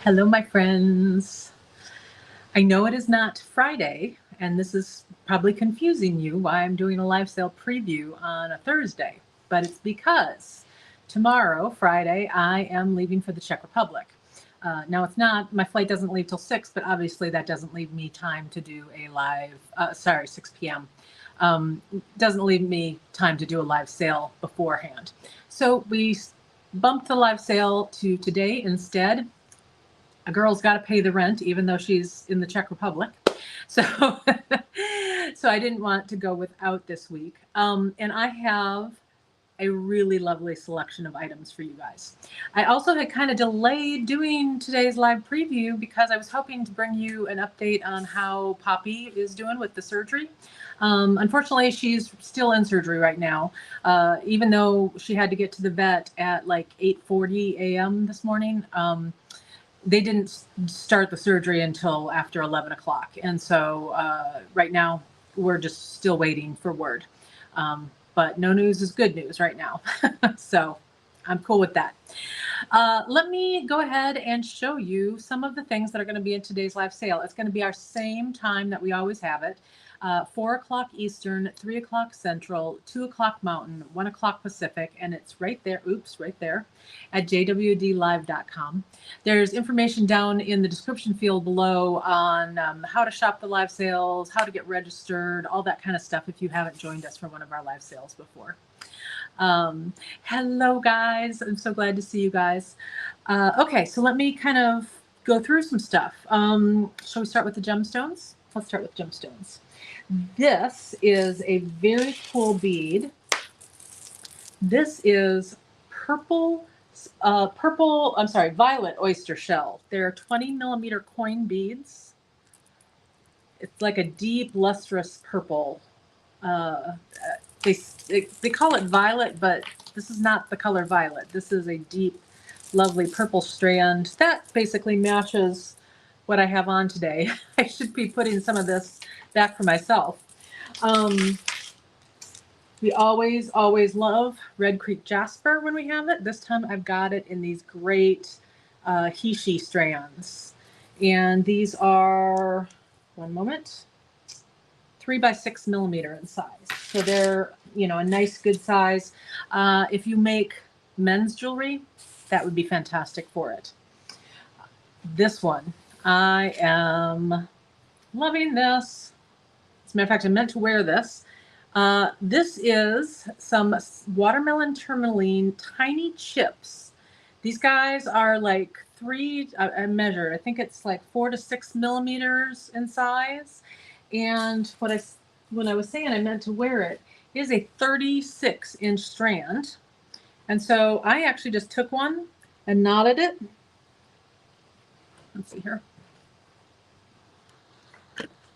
Hello, my friends. I know it is not Friday, and this is probably confusing you why I'm doing a live sale preview on a Thursday, but it's because tomorrow, Friday, I am leaving for the Czech Republic. Now, it's not, my flight doesn't leave till 6, but obviously that doesn't leave me time to do a live, 6 p.m. Doesn't leave me time to do a live sale beforehand. So we bumped the live sale to today instead. A girl's got to pay the rent, even though she's in the Czech Republic. So, so I didn't want to go without this week. And I have a really lovely selection of items for you guys. I also had kind of delayed doing today's live preview because I was hoping to bring you an update on how Poppy is doing with the surgery. Unfortunately, she's still in surgery right now, even though she had to get to the vet at like 8:40 a.m. this morning. They didn't start the surgery until after 11 o'clock. And so right now we're just still waiting for word. But no news is good news right now. So I'm cool with that. Let me go ahead and show you some of the things that are going to be in today's live sale. It's going to be our same time that we always have it. 4 o'clock Eastern, 3 o'clock Central, 2 o'clock Mountain, 1 o'clock Pacific, and it's right there, right there, at jwdlive.com. There's information down in the description field below on how to shop the live sales, how to get registered, all that kind of stuff if you haven't joined us for one of our live sales before. Hello, guys. I'm so glad to see you guys. Okay, so let me kind of go through some stuff. Shall we start with the gemstones? Let's start with gemstones. This is a very cool bead. This is violet oyster shell. They're 20-millimeter coin beads. It's like a deep, lustrous purple. They call it violet, but this is not the color violet. This is a deep, lovely purple strand. That basically matches what I have on today. I should be putting some of this back for myself. We always love Red Creek Jasper when we have it. This time I've got it in these great Hishi strands. And these are, 1 moment, 3 by 6 millimeter in size. So they're, a nice good size. If you make men's jewelry, that would be fantastic for it. This one, I am loving this. As a matter of fact, I meant to wear this. This is some watermelon tourmaline tiny chips. These guys are like I measured, I think it's like 4 to 6 millimeters in size. And when I was saying I meant to wear it, it is a 36-inch strand. And so I actually just took one and knotted it. Let's see here.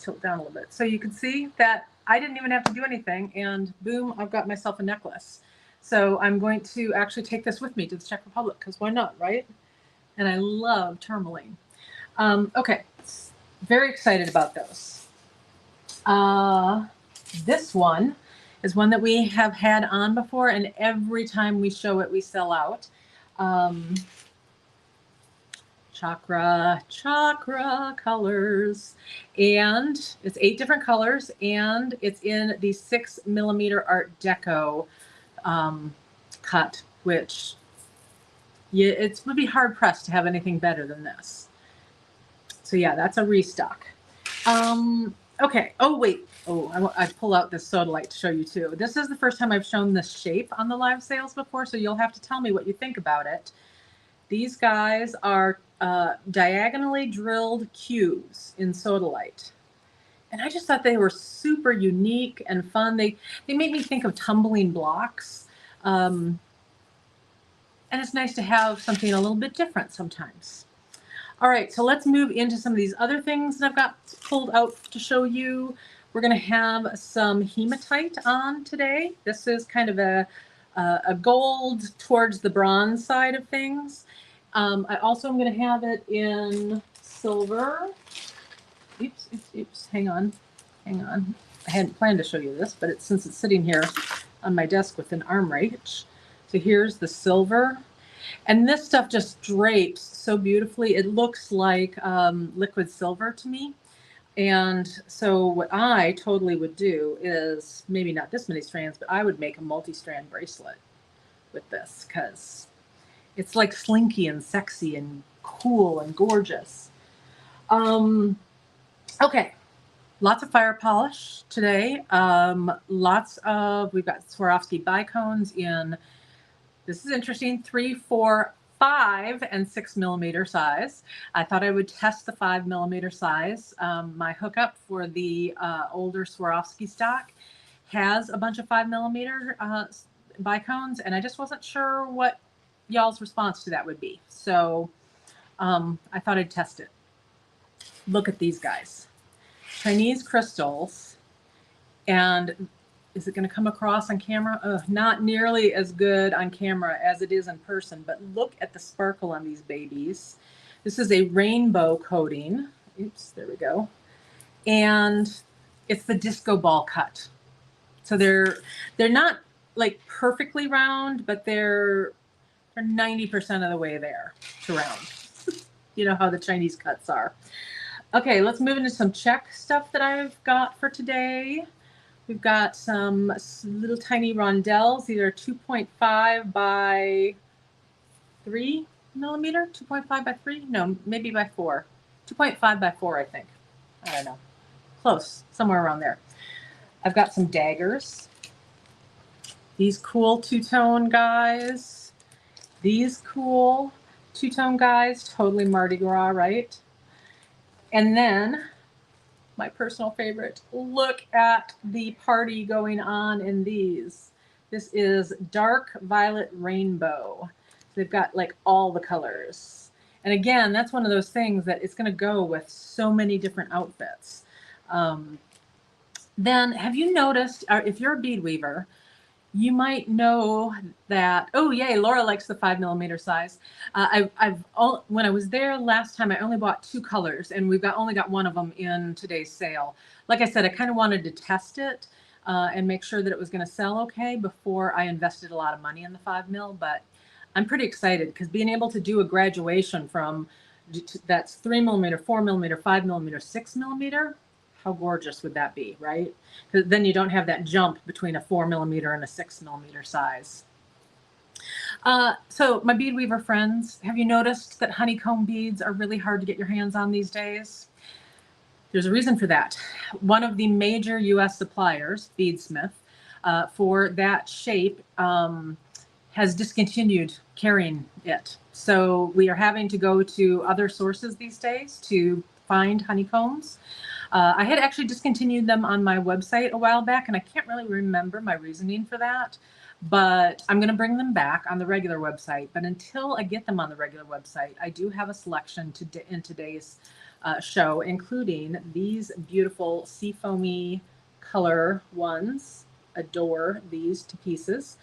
Tilt down a little bit. So you can see that I didn't even have to do anything, and boom, I've got myself a necklace. So I'm going to actually take this with me to the Czech Republic, because why not, right? And I love tourmaline. Okay, very excited about those. This one is one that we have had on before, and every time we show it, we sell out. Chakra colors, and it's 8 different colors, and it's in the 6 millimeter Art Deco cut, which it would be hard pressed to have anything better than this. So yeah, that's a restock. Okay. Oh wait. I pull out this sodalite to show you too. This is the first time I've shown this shape on the live sales before, so you'll have to tell me what you think about it. These guys are diagonally drilled cubes in sodalite. And I just thought they were super unique and fun. They made me think of tumbling blocks. And it's nice to have something a little bit different sometimes. All right, so let's move into some of these other things that I've got pulled out to show you. We're going to have some hematite on today. This is kind of a gold towards the bronze side of things. I also am going to have it in silver. Oops. Hang on. I hadn't planned to show you this, but since it's sitting here on my desk within arm reach. So here's the silver. And this stuff just drapes so beautifully. It looks like liquid silver to me. And so what I totally would do is, maybe not this many strands, but I would make a multi-strand bracelet with this, because it's like slinky and sexy and cool and gorgeous. Okay, lots of fire polish today. We've got Swarovski bicones in, this is interesting, 3, 4, 5, and 6 millimeter size. I thought I would test the 5 millimeter size. My hookup for the older Swarovski stock has a bunch of 5 millimeter bicones, and I just wasn't sure what y'all's response to that would be. So I thought I'd test it. Look at these guys. Chinese crystals. And is it going to come across on camera? Not nearly as good on camera as it is in person, but look at the sparkle on these babies. This is a rainbow coating. Oops, there we go. And it's the disco ball cut. So they're not like perfectly round, but they're 90% of the way there to round. You know how the Chinese cuts are. Okay, let's move into some Czech stuff that I've got for today. We've got some little tiny rondelles. These are 2.5 by 3 millimeter, 2.5 by 3? No, maybe by 4. 2.5 by 4, I think. I don't know. Close, somewhere around there. I've got some daggers. These cool two-tone guys. These cool two-tone guys, totally Mardi Gras, right? And then my personal favorite, look at the party going on in these. This is dark violet rainbow. They've got like all the colors. And again, that's one of those things that it's going to go with so many different outfits. Then have you noticed, if you're a bead weaver, you might know that, oh yay, Laura likes the 5 millimeter size. When I was there last time, I only bought 2 colors, and we've only got one of them in today's sale. Like I said, I kind of wanted to test it and make sure that it was going to sell okay before I invested a lot of money in the 5 mil. But I'm pretty excited, because being able to do a graduation from that's 3 millimeter, 4 millimeter, 5 millimeter, 6 millimeter. How gorgeous would that be, right? Because then you don't have that jump between a 4 millimeter and a 6 millimeter size. So my bead weaver friends, have you noticed that honeycomb beads are really hard to get your hands on these days? There's a reason for that. One of the major US suppliers, Beadsmith, for that shape has discontinued carrying it. So we are having to go to other sources these days to find honeycombs. I had actually discontinued them on my website a while back, and I can't really remember my reasoning for that, but I'm going to bring them back on the regular website. But until I get them on the regular website, I do have a selection in today's show, including these beautiful seafoamy color ones. Adore these to pieces.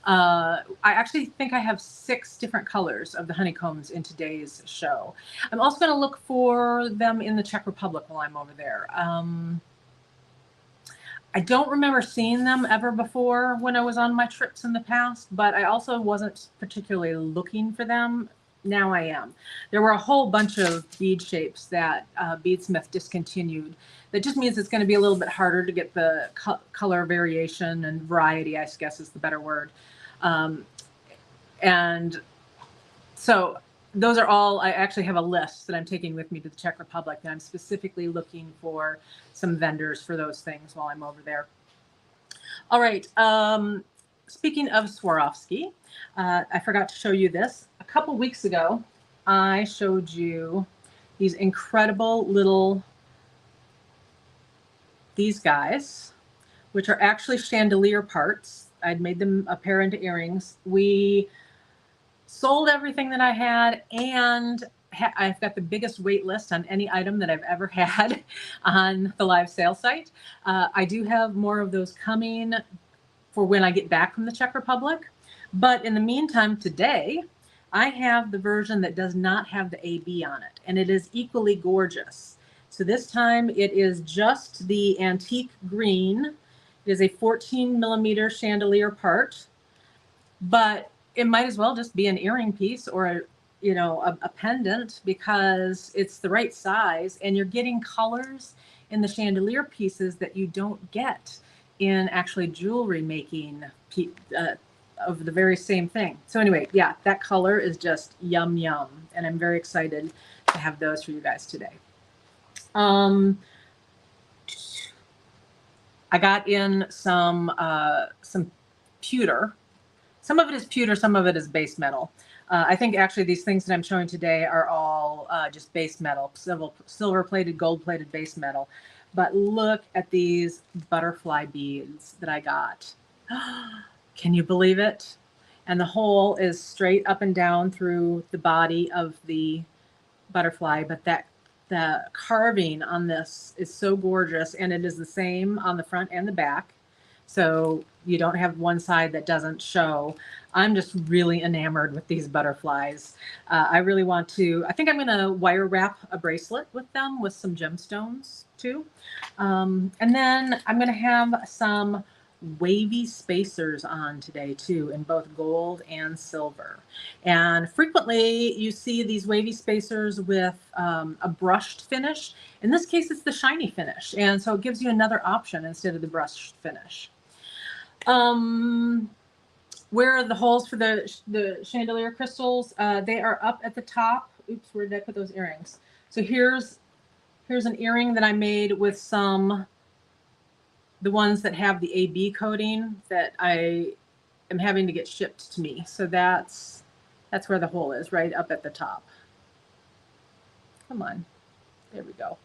I actually think I have 6 different colors of the honeycombs in today's show. I'm also going to look for them in the Czech Republic while I'm over there. I don't remember seeing them ever before when I was on my trips in the past, but I also wasn't particularly looking for them. Now I am. There were a whole bunch of bead shapes that Beadsmith discontinued. That just means it's going to be a little bit harder to get the color variation and variety, I guess is the better word. And so those are all, I actually have a list that I'm taking with me to the Czech Republic, and I'm specifically looking for some vendors for those things while I'm over there. All right. Speaking of Swarovski, I forgot to show you this. A couple weeks ago, I showed you these incredible little, these guys, which are actually chandelier parts. I'd made them a pair into earrings. We sold everything that I had, and I've got the biggest wait list on any item that I've ever had on the live sale site. I do have more of those coming for when I get back from the Czech Republic. But in the meantime, today, I have the version that does not have the AB on it, and it is equally gorgeous. So this time it is just the antique green. It is a 14 millimeter chandelier part, but it might as well just be an earring piece or a pendant, because it's the right size and you're getting colors in the chandelier pieces that you don't get in actually jewelry making of the very same thing. So anyway, yeah, that color is just yum yum, and I'm very excited to have those for you guys today. I got in some pewter. Some of it is pewter, some of it is base metal. I think actually these things that I'm showing today are all just base metal, silver plated, gold plated base metal. But look at these butterfly beads that I got. Can you believe it? And the hole is straight up and down through the body of the butterfly, but the carving on this is so gorgeous, and it is the same on the front and the back. So you don't have one side that doesn't show. I'm just really enamored with these butterflies. I really want to, I think I'm going to wire wrap a bracelet with them with some gemstones too. And then I'm going to have some wavy spacers on today too, in both gold and silver. And frequently you see these wavy spacers with a brushed finish. In this case, it's the shiny finish. And so it gives you another option instead of the brushed finish. Where are the holes for the chandelier crystals? They are up at the top. Oops, where did I put those earrings? So here's an earring that I made with the ones that have the AB coating that I am having to get shipped to me. So that's where the hole is, right up at the top. Come on, there we go.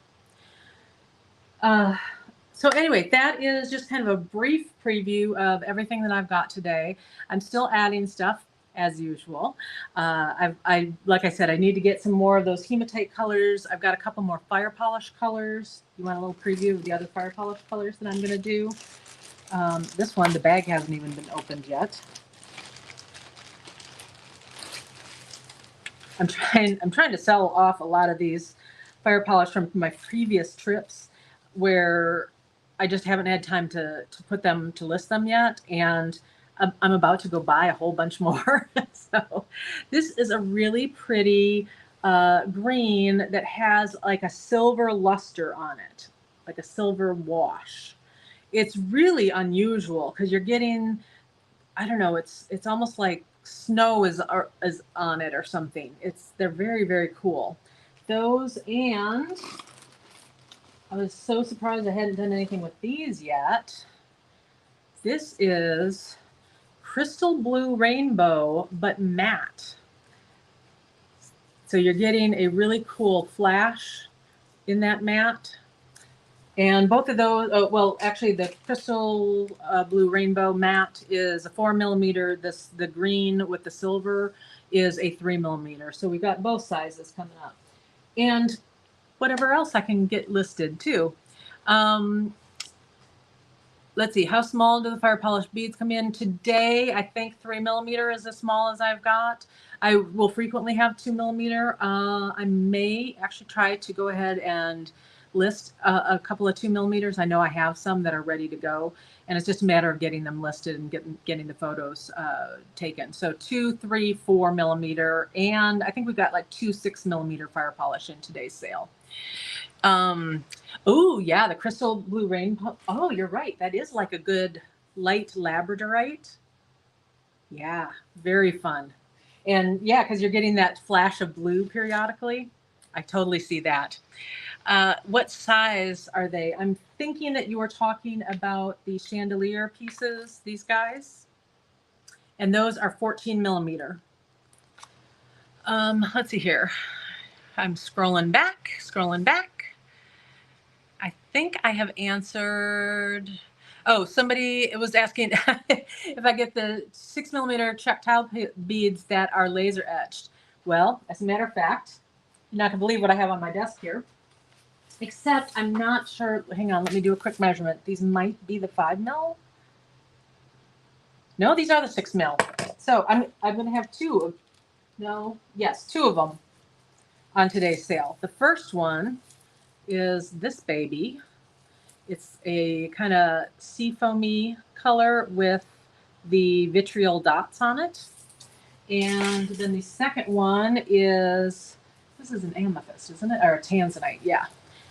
So anyway, that is just kind of a brief preview of everything that I've got today. I'm still adding stuff as usual. Like I said, I need to get some more of those hematite colors. I've got a couple more fire polish colors. You want a little preview of the other fire polish colors that I'm going to do? This one, the bag hasn't even been opened yet. I'm trying to sell off a lot of these fire polish from my previous trips, where I just haven't had time to list them yet, and I'm about to go buy a whole bunch more. So this is a really pretty green that has like a silver luster on it, like a silver wash. It's really unusual because you're getting, I don't know, it's almost like snow is on it or something. They're very, very cool. Those, and I was so surprised I hadn't done anything with these yet. This is crystal blue rainbow, but matte. So you're getting a really cool flash in that matte. And both of those, well, actually the crystal blue rainbow matte is a 4mm. The green with the silver is a 3mm. So we got both sizes coming up. And whatever else I can get listed too. Let's see, how small do the fire polish beads come in? Today, I think 3mm is as small as I've got. I will frequently have 2mm. I may actually try to go ahead and list a couple of 2mm. I know I have some that are ready to go, and it's just a matter of getting them listed and getting the photos taken. So 2, 3, 4mm, and I think we've got like 2 6mm fire polish in today's sale. Oh yeah, the crystal blue rainbow. Oh, you're right. That is like a good light labradorite. Yeah, very fun. And yeah, because you're getting that flash of blue periodically. I totally see that. What size are they? I'm thinking that you were talking about the chandelier pieces, these guys. And those are 14mm. Let's see here. I'm scrolling back. I think I have answered. Oh, somebody was asking if I get the 6mm Czech tile beads that are laser etched. Well, as a matter of fact, you're not gonna believe what I have on my desk here. Except I'm not sure. Hang on, let me do a quick measurement. These might be the 5mm. No, these are the 6mm. So I'm gonna have two of them on today's sale. The first one is this baby. It's a kind of seafoamy color with the vitriol dots on it. And then the second one is, this is an amethyst, isn't it? Or a tanzanite, yeah.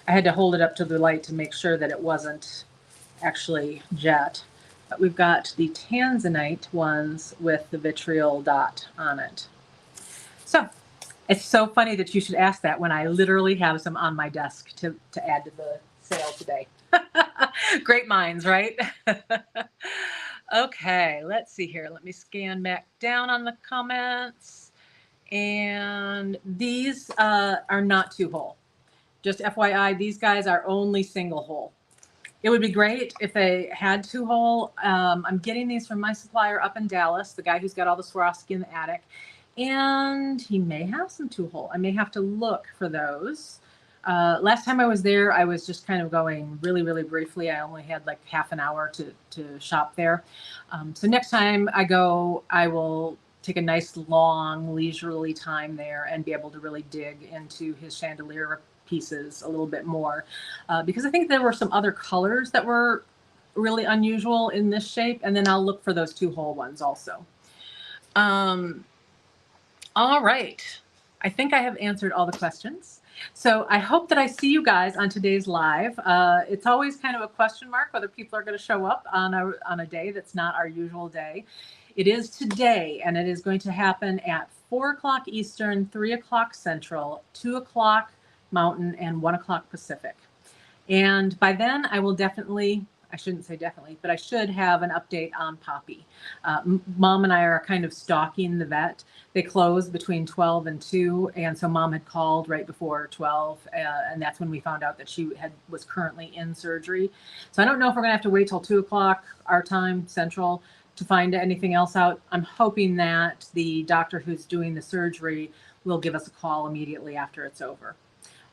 I had to hold it up to the light to make sure that it wasn't actually jet. But we've got the tanzanite ones with the vitriol dot on it. So it's so funny that you should ask that when I literally have some on my desk to add to the sale today. Great minds, right? Okay, let's see here. Let me scan back down on the comments. And these are not 2-hole. Just FYI, these guys are only single hole. It would be great if they had 2-hole. I'm getting these from my supplier up in Dallas, the guy who's got all the Swarovski in the attic. And he may have some 2-hole. I may have to look for those. Last time I was there, I was just kind of going really, really briefly. I only had like half an hour to shop there. So next time I go, I will take a nice, long, leisurely time there and be able to really dig into his chandelier pieces a little bit more. Because I think there were some other colors that were really unusual in this shape. And then I'll look for those 2-hole ones also. All right. I think I have answered all the questions. So I hope that I see you guys on today's live. It's always kind of a question mark whether people are going to show up on a day that's not our usual day. It is today, and it is going to happen at 4 o'clock Eastern, 3 o'clock Central, 2 o'clock Mountain, and 1 o'clock Pacific. And by then, I will definitely, I shouldn't say definitely, but I should have an update on Poppy. Mom and I are kind of stalking the vet. They close between 12 and 2, and so Mom had called right before 12, and that's when we found out that she was currently in surgery. So I don't know if we're going to have to wait till 2 o'clock our time, Central, to find anything else out. I'm hoping that the doctor who's doing the surgery will give us a call immediately after it's over.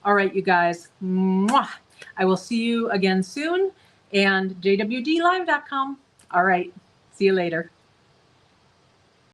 All right, you guys. Mwah! I will see you again soon. And jwdlive.com. All right. See you later.